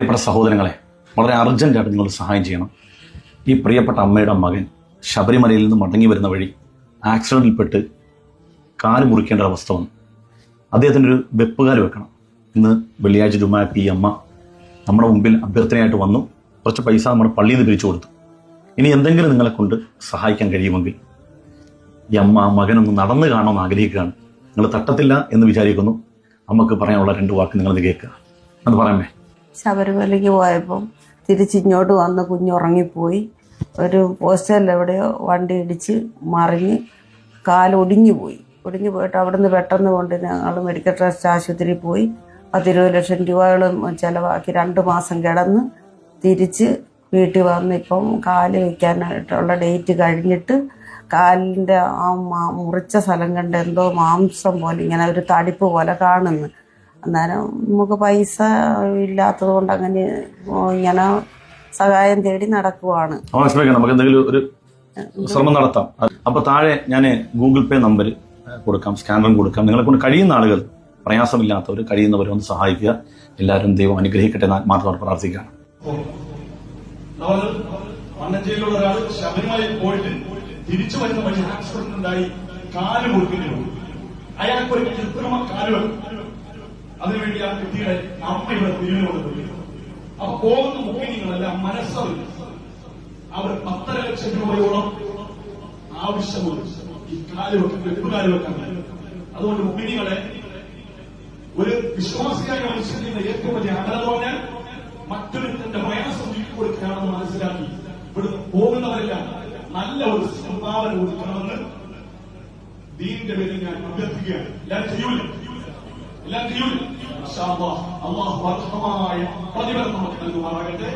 പ്രിയപ്പെട്ട സഹോദരങ്ങളെ, വളരെ അർജന്റായിട്ട് നിങ്ങൾ സഹായം ചെയ്യണം. ഈ പ്രിയപ്പെട്ട അമ്മയുടെ മകൻ ശബരിമലയിൽ നിന്ന് മടങ്ങി വരുന്ന വഴി ആക്സിഡന്റിൽപ്പെട്ട് കാല് മുറിക്കേണ്ട അവസ്ഥ വന്നു. അദ്ദേഹത്തിനൊരു വെപ്പുകാല് വെക്കണം. ഇന്ന് വെള്ളിയാഴ്ച ജുമാക്ക് ഈ അമ്മ നമ്മുടെ മുമ്പിൽ അഭ്യർത്ഥനയായിട്ട് വന്നു. കുറച്ച് പൈസ നമ്മുടെ പള്ളിയിൽ നിന്ന് പിരിച്ചു കൊടുത്തു. ഇനി എന്തെങ്കിലും നിങ്ങളെ കൊണ്ട് സഹായിക്കാൻ കഴിയുമെങ്കിൽ ഈ അമ്മ ആ മകനൊന്ന് നടന്നു കാണണമെന്ന് ആഗ്രഹിക്കുകയാണ്. നിങ്ങൾ തട്ടത്തില്ല എന്ന് വിചാരിക്കുന്നു. അമ്മക്ക് പറയാനുള്ള 2 വാക്ക് നിങ്ങളത് കേൾക്കുക. അത് പറയാമേ. ശബരിമലയ്ക്ക് പോയപ്പം തിരിച്ചിങ്ങോട്ട് വന്ന് കുഞ്ഞുറങ്ങിപ്പോയി. ഒരു പോസ്റ്ററിൽ എവിടെയോ വണ്ടി ഇടിച്ച് മറിഞ്ഞ് കാലൊടിഞ്ഞു പോയി. ഒടിഞ്ഞു പോയിട്ട് അവിടുന്ന് പെട്ടെന്ന് കൊണ്ട് ഞങ്ങൾ മെഡിക്കൽ ട്രസ്റ്റ് ആശുപത്രിയിൽ പോയി 10-20 ലക്ഷം രൂപകളും ചിലവാക്കി 2 മാസം കിടന്ന് തിരിച്ച് വീട്ടിൽ വന്ന് ഇപ്പം കാല് വയ്ക്കാനായിട്ടുള്ള ഡേറ്റ് കഴിഞ്ഞിട്ട് കാലിൻ്റെ ആ മുറിച്ച സ്ഥലം കണ്ട് എന്തോ മാംസം പോലെ ഇങ്ങനെ ഒരു തടിപ്പ് പോലെ കാണുന്നു. അന്നേരം നമുക്ക് പൈസ ഇല്ലാത്തത് കൊണ്ട് അങ്ങനെ ഇങ്ങനെ സഹായം തേടി നടക്കുവാണ്. നമുക്ക് എന്തെങ്കിലും ഒരു ശ്രമം നടത്താം. അപ്പൊ താഴെ ഞാൻ ഗൂഗിൾ പേ നമ്പർ കൊടുക്കാം, സ്കാനറും കൊടുക്കാം. നിങ്ങളെ കൊണ്ട് കഴിയുന്ന ആളുകൾ, പ്രയാസമില്ലാത്തവർ, കഴിയുന്നവർ ഒന്ന് സഹായിക്കുക. എല്ലാവരും ദൈവം അനുഗ്രഹിക്കട്ടെ എന്ന് ആത്മാർത്ഥമായി പ്രാർത്ഥിക്കുകയാണ്. മണ്ണഞ്ചേരിയിലുള്ള ഒരാൾ ശബരിമലയിൽ പോയിട്ട് തിരിച്ചു വരുന്ന വഴി ആക്സിഡന്റ് ഉണ്ടായി, കാല് മുറിക്കേണ്ടി വന്നു. അയാൾക്കൊരു കൃത്രിമ കാലുകൾ, അതിനുവേണ്ടി ആ കുട്ടിയുടെ അമ്മ ഇവിടെ പിരിവിന് കൊണ്ടുപോയി. അപ്പൊ പോകുന്ന മുഖ്യങ്ങളെല്ലാം മനസ്സറിഞ്ഞു അവർ 10.5 ലക്ഷം രൂപയോളം ആവശ്യമുണ്ട് ഈ കാലുവെക്കാൻ, വെട്ടുകാല് വെക്കാൻ. അതുകൊണ്ട് മുഖ്യങ്ങളെ ഒരു വിശ്വാസിയായ മനുഷ്യന്റെ ഏറ്റവും വലിയ ആഗ്രഹം പറഞ്ഞാൽ മറ്റൊരുത്തന്റെ പ്രയാസം നീക്കി കൊടുക്കുകയാണെന്ന് മനസ്സിലാക്കി ഇവിടുന്ന് പോകുന്നവരെല്ലാം നല്ല ഒരു സംഭാവന കൊടുക്കണമെന്ന് ദീനിന്റെ പേരിൽ ഞാൻ അഭ്യർത്ഥിക്കുകയാണ്. എല്ലാം ചെയ്യൂല. അള്ളാഹു അർഹമായ പ്രതിഫലം നമുക്ക് നൽകുമാറാകട്ടെ.